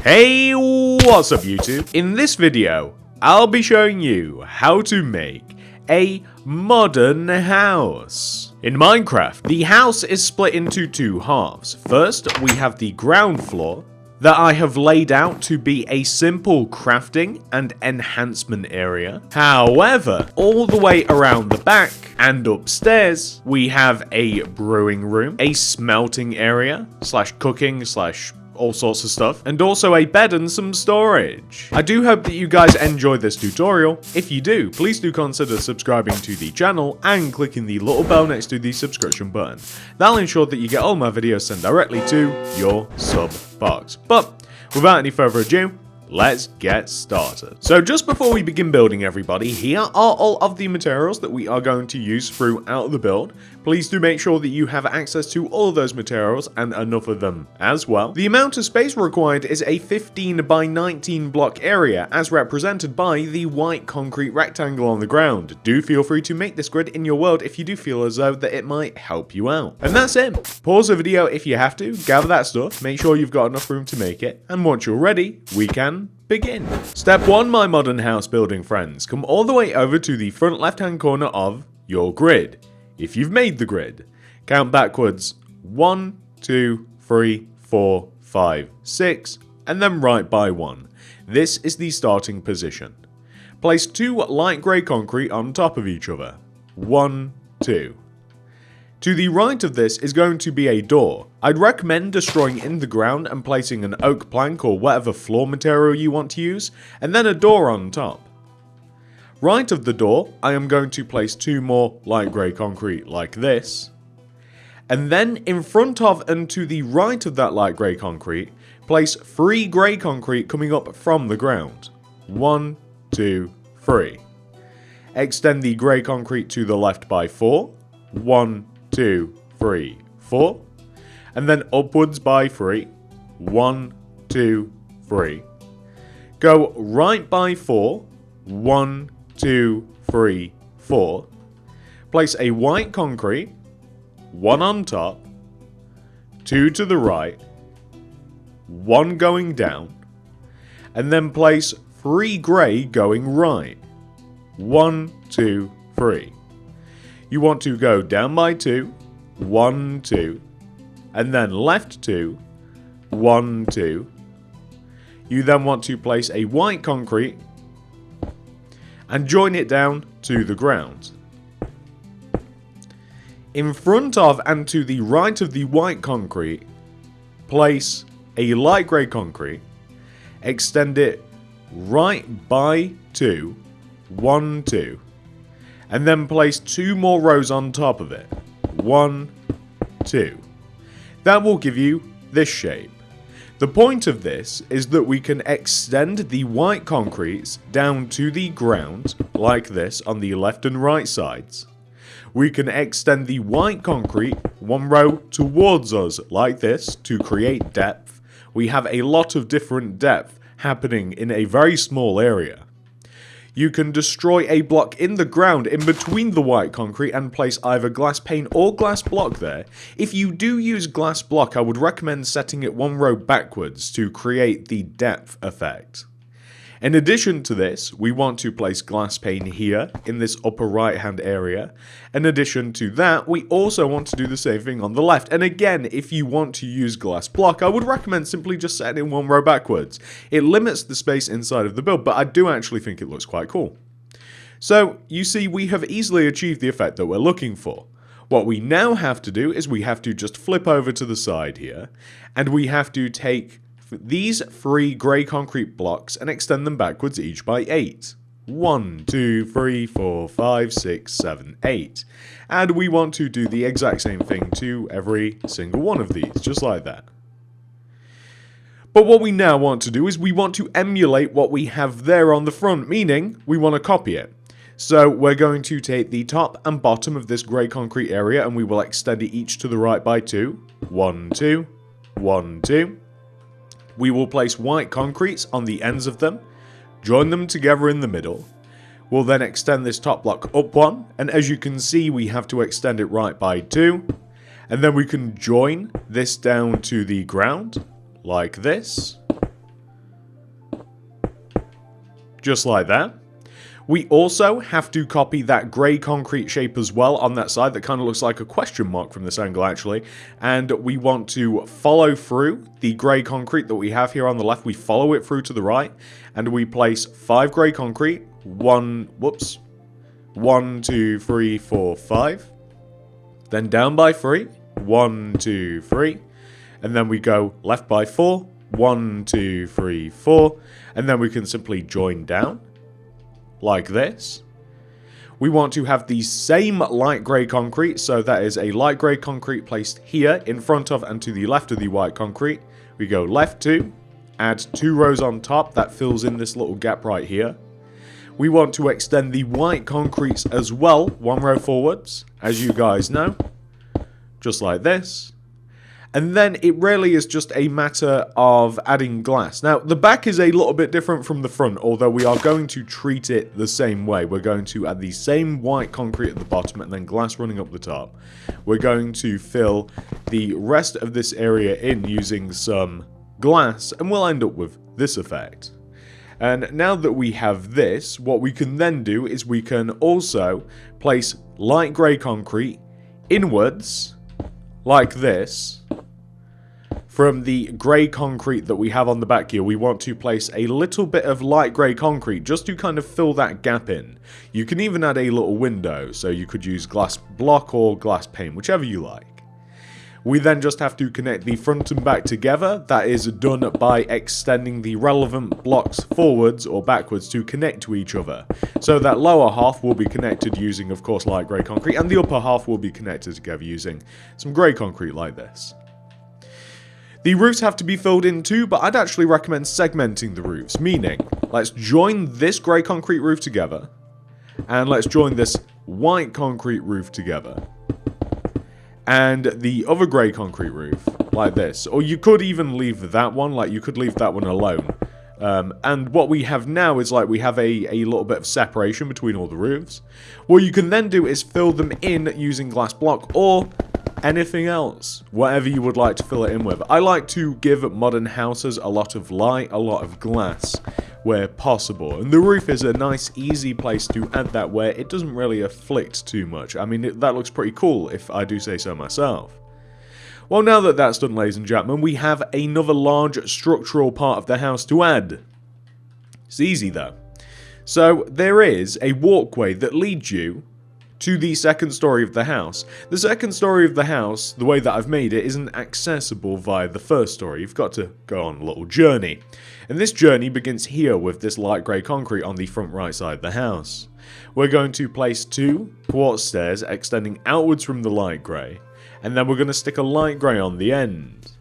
Hey, what's up YouTube? In this video, I'll be showing you how to make a modern house. In Minecraft, the house is split into two halves. First, we have the ground floor that I have laid out to be a simple crafting and enhancement area. However, all the way around the back and upstairs, we have a brewing room, a smelting area, slash cooking, slash all sorts of stuff, and also a bed and some storage. I do hope that you guys enjoyed this tutorial. If you do, please do consider subscribing to the channel and clicking the little bell next to the subscription button. That'll ensure that you get all my videos sent directly to your sub box. But without any further ado, let's get started. So just before we begin building, everybody, here are all of the materials that we are going to use throughout the build. Please do make sure that you have access to all of those materials and enough of them as well. The amount of space required is a 15 by 19 block area as represented by the white concrete rectangle on the ground. Do feel free to make this grid in your world if you do feel as though that it might help you out. And that's it. Pause the video if you have to, gather that stuff, make sure you've got enough room to make it, and once you're ready, we can begin. Step 1, my modern house building friends. Come all the way over to the front left hand corner of your grid. If you've made the grid, count backwards 1, 2, 3, 4, 5, 6, and then right by 1. This is the starting position. Place 2 light grey concrete on top of each other. 1, 2. To the right of this is going to be a door. I'd recommend destroying in the ground and placing an oak plank or whatever floor material you want to use, and then a door on top. Right of the door, I am going to place 2 more light grey concrete like this. And then in front of and to the right of that light grey concrete, place 3 grey concrete coming up from the ground. 1, 2, 3. Extend the grey concrete to the left by 4. 1, 2, 3, 4. And then upwards by 3. 1, 2, 3. Go right by 4. 1, 2, 3, 4. Place a white concrete, 1 on top, 2 to the right, 1 going down, and then place 3 grey going right. 1, 2, 3. You want to go down by 2, 1, 2, and then left 2, 1, 2. You then want to place a white concrete and join it down to the ground. In front of and to the right of the white concrete, place a light grey concrete, extend it right by 2, 1, 2, and then place 2 more rows on top of it. 1, 2. That will give you this shape. The point of this is that we can extend the white concretes down to the ground, like this, on the left and right sides. We can extend the white concrete 1 row towards us, like this, to create depth. We have a lot of different depth happening in a very small area. You can destroy a block in the ground in between the white concrete and place either glass pane or glass block there. If you do use glass block, I would recommend setting it 1 row backwards to create the depth effect. In addition to this, we want to place glass pane here in this upper right hand area. In addition to that, we also want to do the same thing on the left. And again, if you want to use glass block, I would recommend simply just setting it 1 row backwards. It limits the space inside of the build, but I do actually think it looks quite cool. So, you see, we have easily achieved the effect that we're looking for. What we now have to do is we have to just flip over to the side here, and we have to take these 3 grey concrete blocks and extend them backwards each by 8. 1, 2, 3, 4, 5, 6, 7, 8. And we want to do the exact same thing to every single one of these, just like that. But what we now want to do is we want to emulate what we have there on the front, meaning we want to copy it. So we're going to take the top and bottom of this grey concrete area and we will extend it each to the right by 2. 1, 2, 1, 2. We will place white concretes on the ends of them, join them together in the middle. We'll then extend this top block up 1, and as you can see, we have to extend it right by 2. And then we can join this down to the ground, like this. just like that. We also have to copy that grey concrete shape as well on that side. That kind of looks like a question mark from this angle, actually. And we want to follow through the grey concrete that we have here on the left. We follow it through to the right, and we place 5 grey concrete. 1, 2, 3, 4, 5. Then down by 3. 1, 2, 3. And then we go left by 4. 1, 2, 3, 4. And then we can simply join down. Like this. We want to have the same light grey concrete, so that is a light grey concrete placed here in front of and to the left of the white concrete. We go left 2, add 2 rows on top, that fills in this little gap right here. We want to extend the white concretes as well, 1 row forwards, as you guys know, just like this. And then it really is just a matter of adding glass. Now, the back is a little bit different from the front, although we are going to treat it the same way. We're going to add the same white concrete at the bottom and then glass running up the top. We're going to fill the rest of this area in using some glass, and we'll end up with this effect. And now that we have this, what we can then do is we can also place light grey concrete inwards, like this. From the grey concrete that we have on the back here, we want to place a little bit of light grey concrete just to kind of fill that gap in. You can even add a little window, so you could use glass block or glass pane, whichever you like. We then just have to connect the front and back together. That is done by extending the relevant blocks forwards or backwards to connect to each other. So that lower half will be connected using, of course, light grey concrete, and the upper half will be connected together using some grey concrete like this. The roofs have to be filled in too, but I'd actually recommend segmenting the roofs, meaning let's join this grey concrete roof together, and let's join this white concrete roof together, and the other grey concrete roof, like this. Or you could even leave that one, like you could leave that one alone. And what we have now is like we have a little bit of separation between all the roofs. What you can then do is fill them in using glass block or anything else, whatever you would like to fill it in with. I like to give modern houses a lot of light, a lot of glass where possible, and the roof is a nice easy place to add that where it doesn't really afflict too much. I mean, that looks pretty cool if I do say so myself. Well, now that that's done, ladies and gentlemen, we have another large structural part of the house to add. It's easy though. So there is a walkway that leads you to the second story of the house. The second story of the house, the way that I've made it, isn't accessible via the first story. You've got to go on a little journey. And this journey begins here with this light grey concrete on the front right side of the house. We're going to place 2 quartz stairs extending outwards from the light grey, and then we're going to stick a light grey on the end.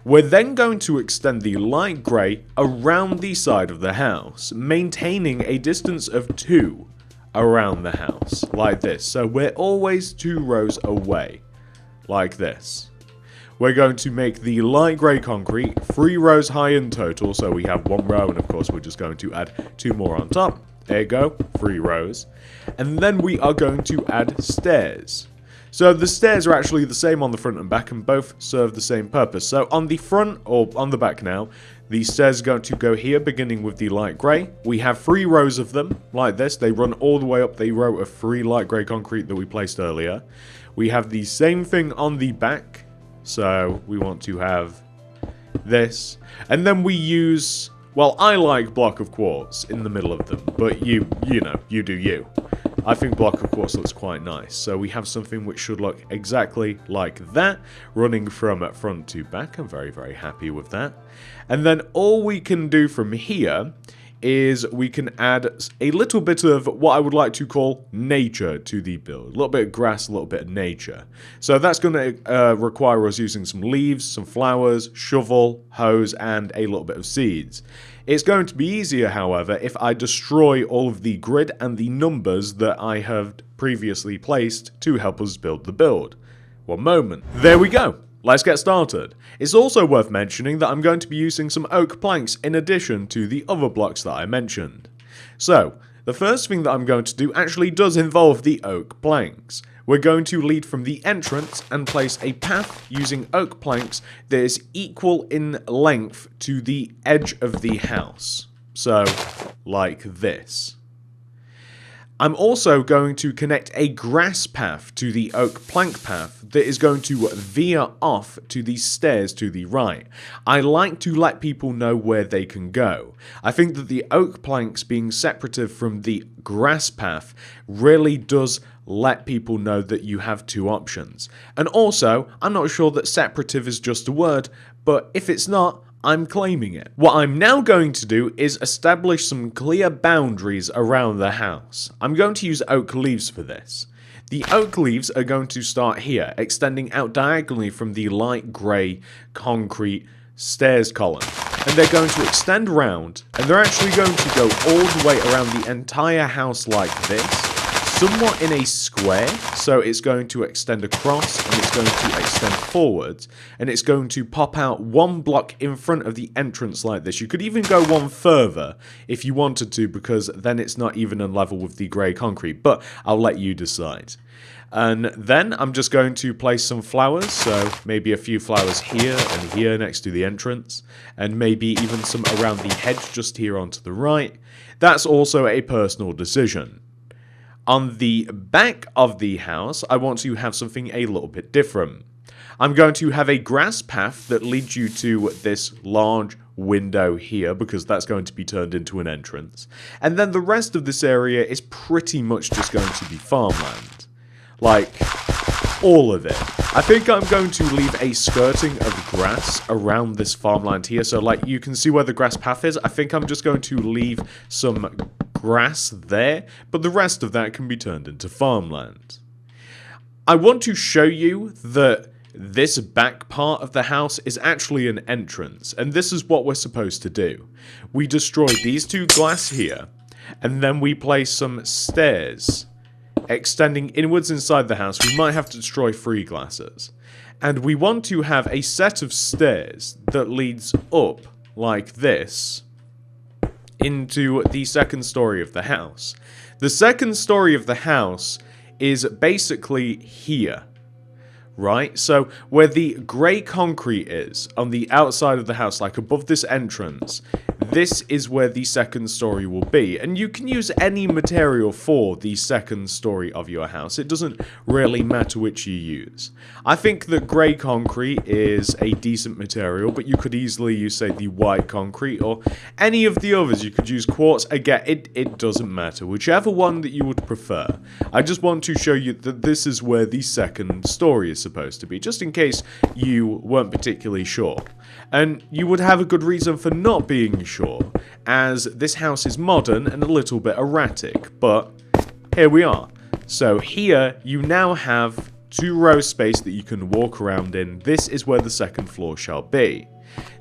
We're then going to extend the light grey around the side of the house, maintaining a distance of 2 around the house, like this. So we're always 2 rows away, like this. We're going to make the light grey concrete 3 rows high in total, so we have 1 row, and of course we're just going to add 2 more on top. There you go, 3 rows. And then we are going to add stairs. So the stairs are actually the same on the front and back, and both serve the same purpose. So on the front, or on the back now, the stairs are going to go here, beginning with the light grey. We have 3 rows of them, like this. They run all the way up the row of 3 light grey concrete that we placed earlier. We have the same thing on the back. So we want to have this. And then we use, well, I like block of quartz in the middle of them. But you know, you do you. I think block of quartz looks quite nice. So we have something which should look exactly like that, running from front to back. I'm very, very happy with that. And then all we can do from here is we can add a little bit of what I would like to call nature to the build. A little bit of grass, a little bit of nature. So that's going to require us using some leaves, some flowers, shovel, hose, and a little bit of seeds. It's going to be easier, however, if I destroy all of the grid and the numbers that I have previously placed to help us build the build. One moment. There we go. Let's get started. It's also worth mentioning that I'm going to be using some oak planks in addition to the other blocks that I mentioned. So, the first thing that I'm going to do actually does involve the oak planks. We're going to lead from the entrance and place a path using oak planks that is equal in length to the edge of the house. So, like this. I'm also going to connect a grass path to the oak plank path that is going to veer off to the stairs to the right. I like to let people know where they can go. I think that the oak planks being separative from the grass path really does let people know that you have two options. And also, I'm not sure that separative is just a word, but if it's not, I'm claiming it. What I'm now going to do is establish some clear boundaries around the house. I'm going to use oak leaves for this. The oak leaves are going to start here, extending out diagonally from the light grey concrete stairs column. And they're going to extend round, and they're actually going to go all the way around the entire house like this, somewhat in a square, so it's going to extend across, and it's going to extend forwards, and it's going to pop out one block in front of the entrance like this. You could even go one further if you wanted to, because then it's not even on level with the grey concrete, but I'll let you decide. And then I'm just going to place some flowers, so maybe a few flowers here and here next to the entrance, and maybe even some around the hedge just here onto the right. That's also a personal decision. On the back of the house, I want to have something a little bit different. I'm going to have a grass path that leads you to this large window here, because that's going to be turned into an entrance. And then the rest of this area is pretty much just going to be farmland. Like, all of it. I think I'm going to leave a skirting of grass around this farmland here. So, like, you can see where the grass path is. I think I'm just going to leave some grass there, but the rest of that can be turned into farmland. I want to show you that this back part of the house is actually an entrance, and this is what we're supposed to do. We destroy these two glass here, and then we place some stairs extending inwards inside the house. We might have to destroy 3 glasses. And we want to have a set of stairs that leads up like this into the second story of the house. The second story of the house is basically here, right? So where the grey concrete is on the outside of the house, like above this entrance, this is where the second story will be. And you can use any material for the second story of your house. It doesn't really matter which you use. I think that grey concrete is a decent material, but you could easily use, say, the white concrete or any of the others. You could use quartz. Again, it doesn't matter. Whichever one that you would prefer. I just want to show you that this is where the second story is supposed to be, just in case you weren't particularly sure. And you would have a good reason for not being sure, as this house is modern and a little bit erratic, but here we are. So here you now have 2 row space that you can walk around in. This is where the second floor shall be.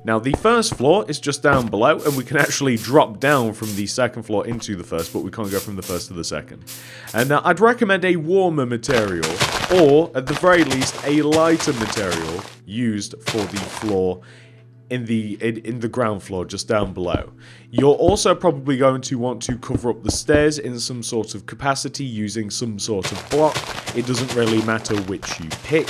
Now the first floor is just down below, and we can actually drop down from the second floor into the first, but we can't go from the first to the second. And I'd recommend a warmer material, or at the very least a lighter material used for the floor in the ground floor just down below. You're also probably going to want to cover up the stairs in some sort of capacity using some sort of block. It doesn't really matter which you pick.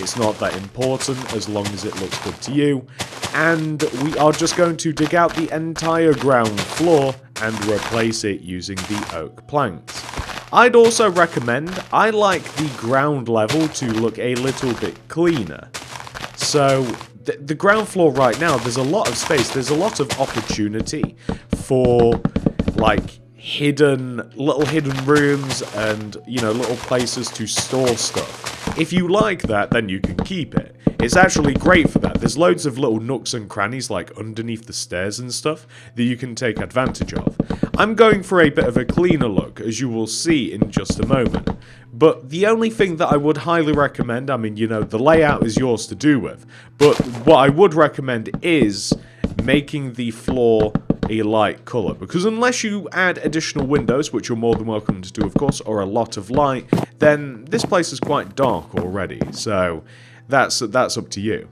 It's not that important as long as it looks good to you. And we are just going to dig out the entire ground floor and replace it using the oak planks. I'd also recommend, I like the ground level to look a little bit cleaner. So the ground floor right now, there's a lot of space, there's a lot of opportunity for like little hidden rooms and, you know, little places to store stuff. If you like that, then you can keep it. It's actually great for that. There's loads of little nooks and crannies like underneath the stairs and stuff that you can take advantage of. I'm going for a bit of a cleaner look, as you will see in just a moment. But the only thing that I would highly recommend, I mean, you know, the layout is yours to do with, but what I would recommend is making the floor a light colour, because unless you add additional windows, which you're more than welcome to do, of course, or a lot of light, then this place is quite dark already, so that's up to you.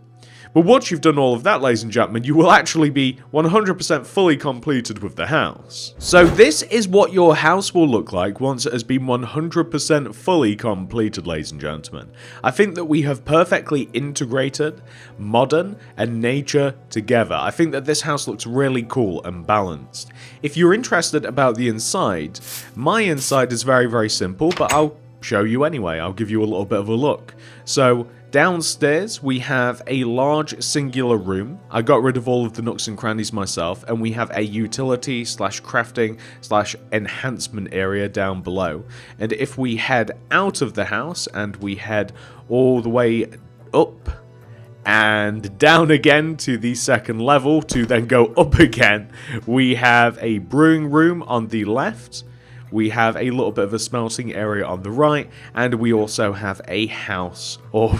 But once you've done all of that, ladies and gentlemen, you will actually be 100% fully completed with the house. So this is what your house will look like once it has been 100% fully completed, ladies and gentlemen. I think that we have perfectly integrated modern and nature together. I think that this house looks really cool and balanced. If you're interested about the inside, my inside is very, very simple, but I'll show you anyway. I'll give you a little bit of a look. So downstairs we have a large singular room. I got rid of all of the nooks and crannies myself, and we have a utility slash crafting slash enhancement area down below. And if we head out of the house and we head all the way up and down again to the second level to then go up again, we have a brewing room on the left. We have a little bit of a smelting area on the right, and we also have a house, or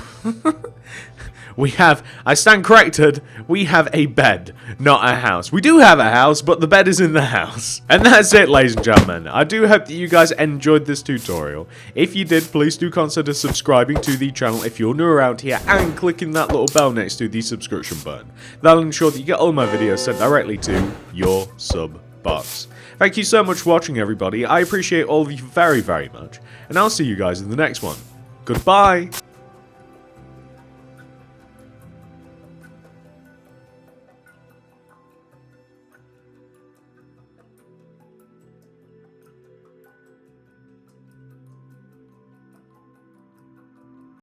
I stand corrected, we have a bed, not a house. We do have a house, but the bed is in the house. And that's it, ladies and gentlemen. I do hope that you guys enjoyed this tutorial. If you did, please do consider subscribing to the channel if you're new around here, and clicking that little bell next to the subscription button. That'll ensure that you get all my videos sent directly to your sub box. Thank you so much for watching, everybody. I appreciate all of you very, very much, and I'll see you guys in the next one. Goodbye!